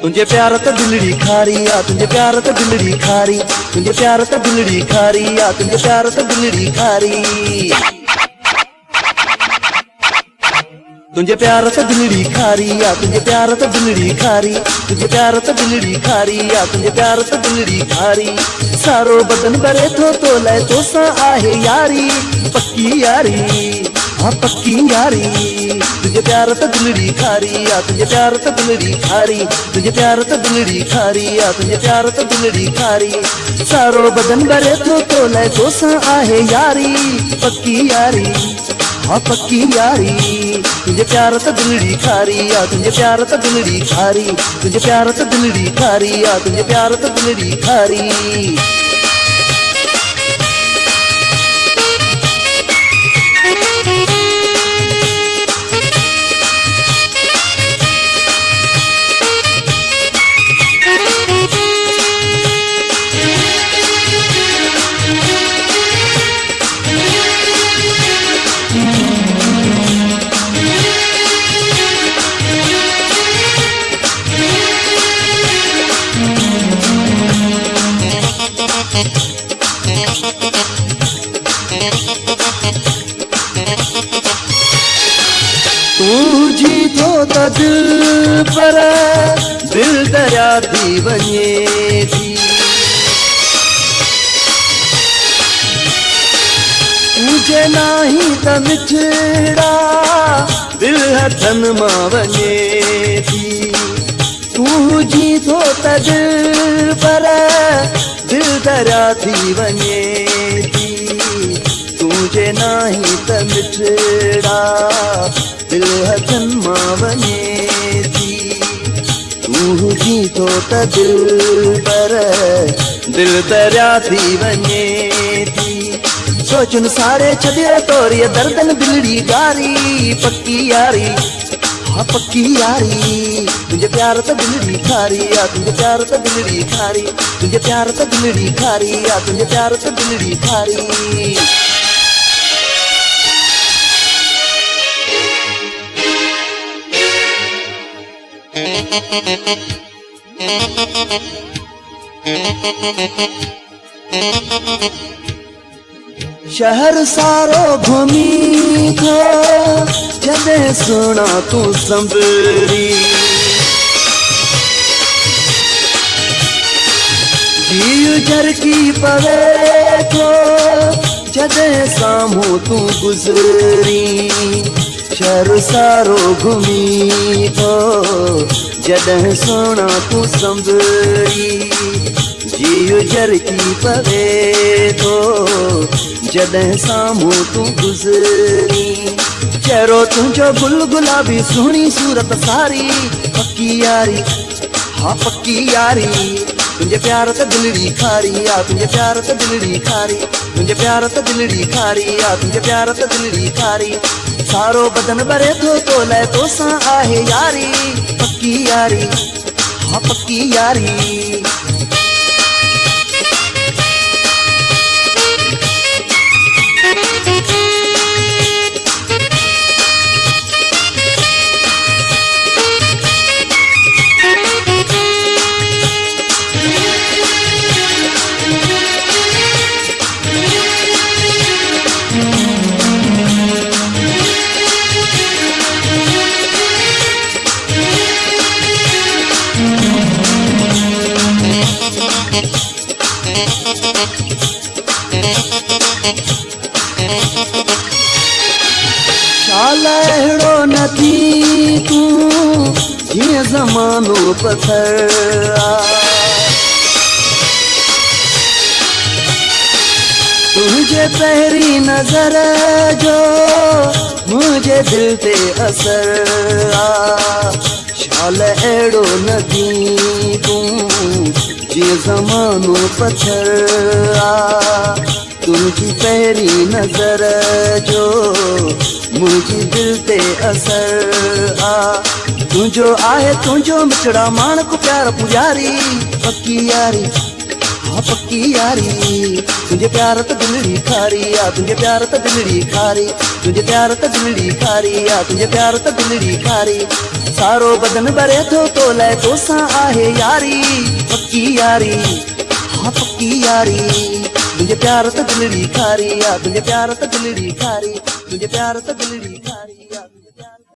तुझे प्यार तो दिलड़ी खारी आ, तुझे प्यार तो दिलड़ी खारी, तुझे प्यार तो दिलड़ी खारी आ, तुझे प्यार तो दिलड़ी खारी। तुझे प्यार तो दिलड़ी खारी आ, तुझे प्यार तो दिलड़ी खारी, तुझे प्यार तो दिलड़ी खारी आ, तुझे प्यार तो दिलड़ी खारी। सारो बदन भरे तो लय तो सा आहे यारी, पक्की यारी, हाँ पक्की यारी। तुझे प्यार तो दिलड़ी खारी आ, तुझे प्यार तो दिलड़ी खारी, तुझे प्यार तो दिलड़ी खारी आ, तुझे प्यार तो दिलड़ी खारी। सारो बदन भरे तो लय तो सा आहे यारी, पक्की यारी, हाँ पक्की यारी। तुझे प्यार तो दिलड़ी खारी आ, तुझे प्यार तो दिलड़ी खारी, तुझे प्यार तो दिलड़ी खारी आ, तुझे प्यार तो दिलड़ी खारी। तू जीतो त दिल पर दिल दरिया थी वञे थी, तुझे नाही त मिठड़ा दिल हथन मां वञे थी। तू जीतो त दिल पर दिल दरिया थी वञे थी, तुझे नाही त मिठड़ा दिल हथन मां वञे थी। तू जीतो त दिल पर दिल दरिया थी वञे थी। सोचन सारे छॾे तोरी दर्दन दिलड़ी गारी, पक्की यारी, हाँ पक्की यारी। तुझे प्यार तो दिलड़ी खारी आ, तुझे प्यार तो दिलड़ी खारी, तुझे प्यार तो दिलड़ी खारी आ, तुझे प्यार तो दिलड़ी खारी। शहर सारो घूमी थो जदे सुना तू संभरी, जीव झरकी पवे थो जदे सामू तू गुजरी। शहर सारो घूमी थो जॾहिं सोना तू संभरी, जीव झरकी पवे थो जॾहिं साम्हूं तू गुज़री। चेहरो तुंहिंजो गुल गुलाबी सुहिणी सूरत सारी, पक्की यारी, हाँ पक्की यारी। तुंहिंजे प्यार त दिलड़ी खारी आ, तुंहिंजे प्यार त दिलड़ी खारी, तुंहिंजे प्यार त दिलड़ी खारी आ, तुंहिंजे प्यार त दिलड़ी खारी। सारो बदन भरे तो लय तो सां आहे यारी, पक्की यारी, हाँ पक्की यारी। शाला अहिड़ो न थी तूं जीअं ज़मानो पथर आ, तुंहिंजे पहिरीं नज़र जो मुंहिंजे दिल ते असर आ। शाल अहिड़ो न थी तूं जीअं ज़मानो पथर आ, तुंहिंजी पहिरीं नज़र जो मुंहिंजी दिल ते असर आ। तुंहिंजो आहे तुंहिंजो मिठड़ा माणक प्यार पुजारी, पक्की यारी, हा पक्की यारी तुझे प्यार त दिलड़ी खारी आ तुझे प्यार त दिलड़ी खारी तुझे प्यार त दिलड़ी खारी आ तुझे प्यार त दिलड़ी खारी सारो बदन भरे थो तो लाइ तोसां आहे यारी पक्की यारी हा पक्की यारी तुझे प्यार त दिलड़ी खारी आ तुझे प्यार त दिलड़ी खारी तुझे प्यार त दिलड़ी खारी आ